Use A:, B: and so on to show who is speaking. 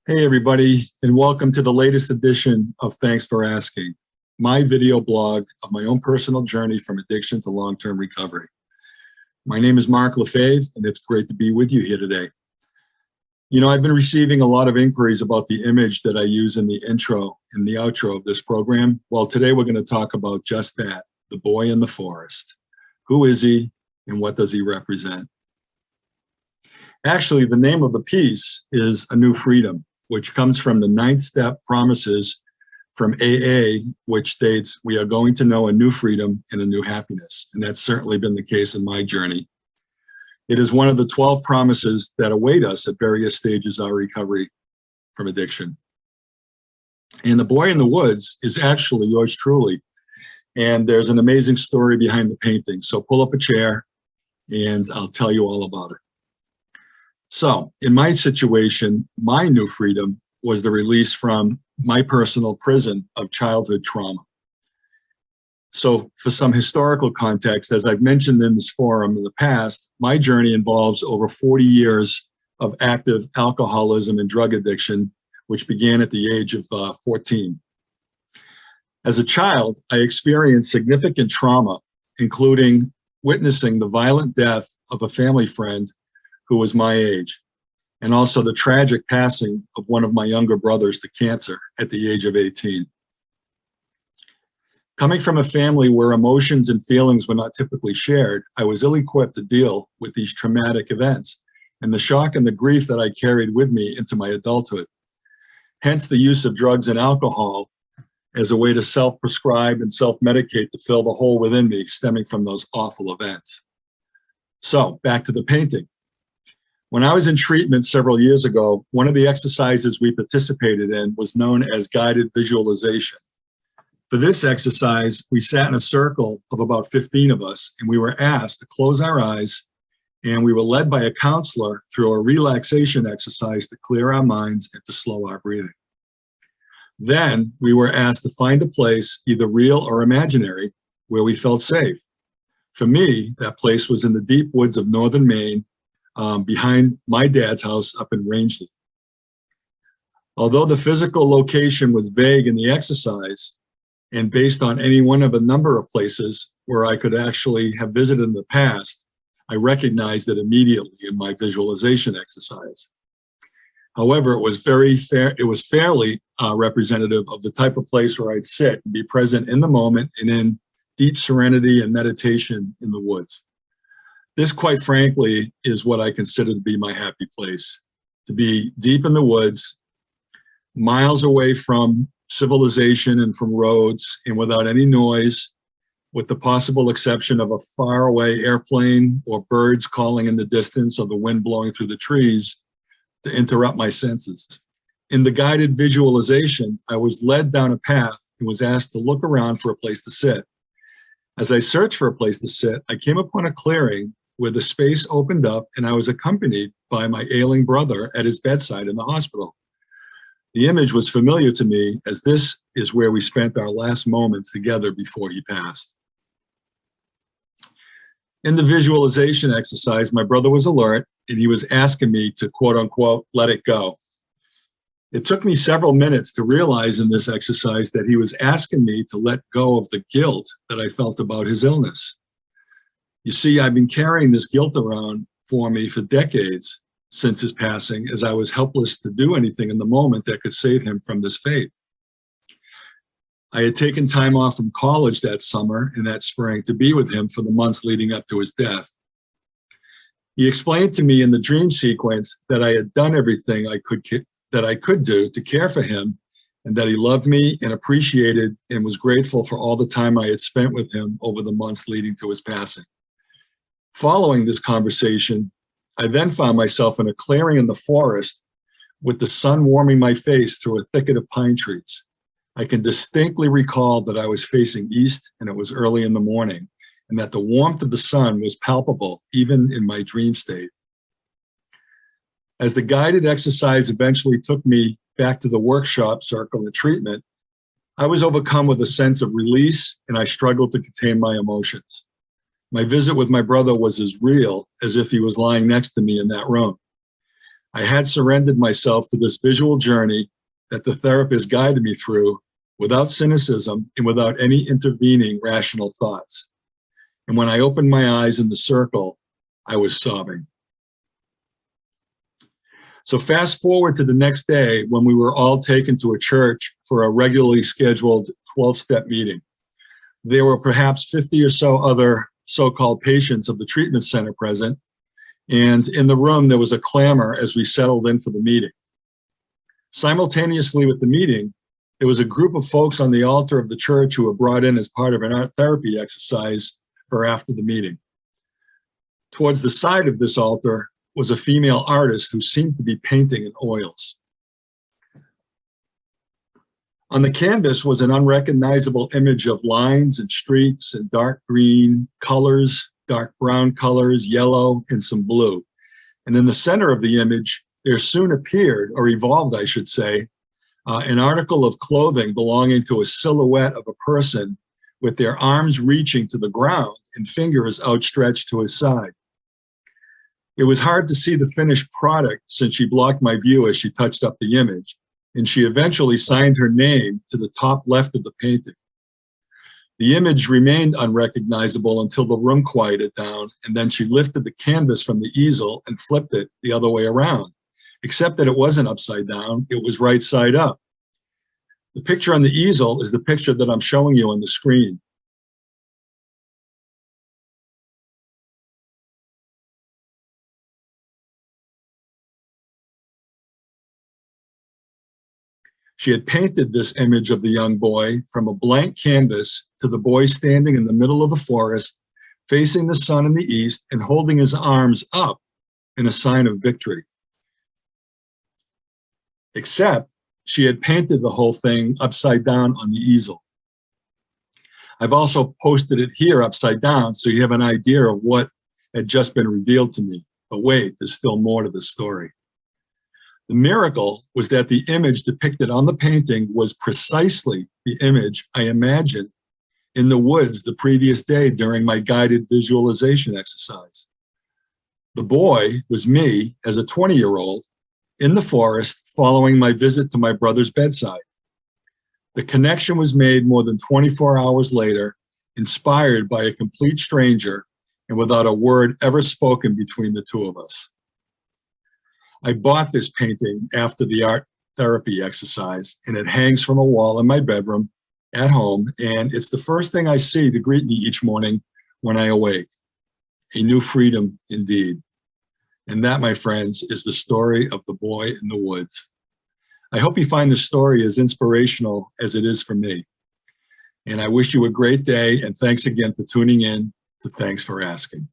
A: Hey everybody, and welcome to the latest edition of Thanks for Asking, my video blog of my own personal journey from addiction to long-term recovery. My name is Mark Lefebvre, and it's great to be with you here today. You know, I've been receiving a lot of inquiries about the image that I use in the intro and the outro of this program. Well, today we're going to talk about just that, the boy in the forest. Who is he, and what does he represent? Actually, the name of the piece is A New Freedom, which comes from the 9th step promises from AA, which states we are going to know a new freedom and a new happiness. And that's certainly been the case in my journey. It is one of the 12 promises that await us at various stages of our recovery from addiction. And the boy in the woods is actually yours truly. And there's an amazing story behind the painting. So pull up a chair and I'll tell you all about it. So in my situation, my new freedom was the release from my personal prison of childhood trauma. So for some historical context, as I've mentioned in this forum in the past, my journey involves over 40 years of active alcoholism and drug addiction, which began at the age of 14. As a child, I experienced significant trauma, including witnessing the violent death of a family friend who was my age, and also the tragic passing of one of my younger brothers to cancer at the age of 18. Coming from a family where emotions and feelings were not typically shared, I was ill-equipped to deal with these traumatic events and the shock and the grief that I carried with me into my adulthood. Hence the use of drugs and alcohol as a way to self-prescribe and self-medicate to fill the hole within me stemming from those awful events. So back to the painting. When I was in treatment several years ago, one of the exercises we participated in was known as guided visualization. For this exercise, we sat in a circle of about 15 of us, and we were asked to close our eyes, and we were led by a counselor through a relaxation exercise to clear our minds and to slow our breathing. Then we were asked to find a place, either real or imaginary, where we felt safe. For me, that place was in the deep woods of northern Maine, behind my dad's house up in Rangeley. Although the physical location was vague in the exercise, and based on any one of a number of places where I could actually have visited in the past, I recognized it immediately in my visualization exercise. However, it was fairly representative of the type of place where I'd sit and be present in the moment and in deep serenity and meditation in the woods. This, quite frankly, is what I consider to be my happy place, to be deep in the woods, miles away from civilization and from roads, and without any noise, with the possible exception of a faraway airplane or birds calling in the distance or the wind blowing through the trees to interrupt my senses. In the guided visualization, I was led down a path and was asked to look around for a place to sit. As I searched for a place to sit, I came upon a clearing where the space opened up, and I was accompanied by my ailing brother at his bedside in the hospital. The image was familiar to me, as this is where we spent our last moments together before he passed. In the visualization exercise, my brother was alert, and he was asking me to, quote unquote, let it go. It took me several minutes to realize in this exercise that he was asking me to let go of the guilt that I felt about his illness. You see, I've been carrying this guilt around for me for decades since his passing, as I was helpless to do anything in the moment that could save him from this fate. I had taken time off from college that summer and that spring to be with him for the months leading up to his death. He explained to me in the dream sequence that I had done everything I could do to care for him, and that he loved me and appreciated and was grateful for all the time I had spent with him over the months leading to his passing. Following this conversation, I then found myself in a clearing in the forest with the sun warming my face through a thicket of pine trees. I can distinctly recall that I was facing east and it was early in the morning, and that the warmth of the sun was palpable even in my dream state. As the guided exercise eventually took me back to the workshop circle and treatment, I was overcome with a sense of release, and I struggled to contain my emotions. My visit with my brother was as real as if he was lying next to me in that room. I had surrendered myself to this visual journey that the therapist guided me through without cynicism and without any intervening rational thoughts. And when I opened my eyes in the circle, I was sobbing. So fast forward to the next day when we were all taken to a church for a regularly scheduled 12-step meeting. There were perhaps 50 or so other so-called patients of the treatment center present, and in the room there was a clamor as we settled in for the meeting. Simultaneously with the meeting, there was a group of folks on the altar of the church who were brought in as part of an art therapy exercise for after the meeting. Towards the side of this altar was a female artist who seemed to be painting in oils. On the canvas was an unrecognizable image of lines and streaks and dark green colors, dark brown colors, yellow, and some blue. And in the center of the image, there soon appeared, or evolved, I should say, an article of clothing belonging to a silhouette of a person with their arms reaching to the ground and fingers outstretched to his side. It was hard to see the finished product since she blocked my view as she touched up the image, and she eventually signed her name to the top left of the painting. The image remained unrecognizable until the room quieted down, and then she lifted the canvas from the easel and flipped it the other way around, except that it wasn't upside down, it was right side up. The picture on the easel is the picture that I'm showing you on the screen. She had painted this image of the young boy from a blank canvas to the boy standing in the middle of the forest, facing the sun in the east and holding his arms up in a sign of victory. Except she had painted the whole thing upside down on the easel. I've also posted it here upside down so you have an idea of what had just been revealed to me. But wait, there's still more to the story. The miracle was that the image depicted on the painting was precisely the image I imagined in the woods the previous day during my guided visualization exercise. The boy was me as a 20-year-old in the forest following my visit to my brother's bedside. The connection was made more than 24 hours later, inspired by a complete stranger and without a word ever spoken between the two of us. I bought this painting after the art therapy exercise, and it hangs from a wall in my bedroom at home, and it's the first thing I see to greet me each morning when I awake. A new freedom indeed. And that, my friends, is the story of the boy in the woods. I hope you find the story as inspirational as it is for me. And I wish you a great day, and thanks again for tuning in to Thanks for Asking.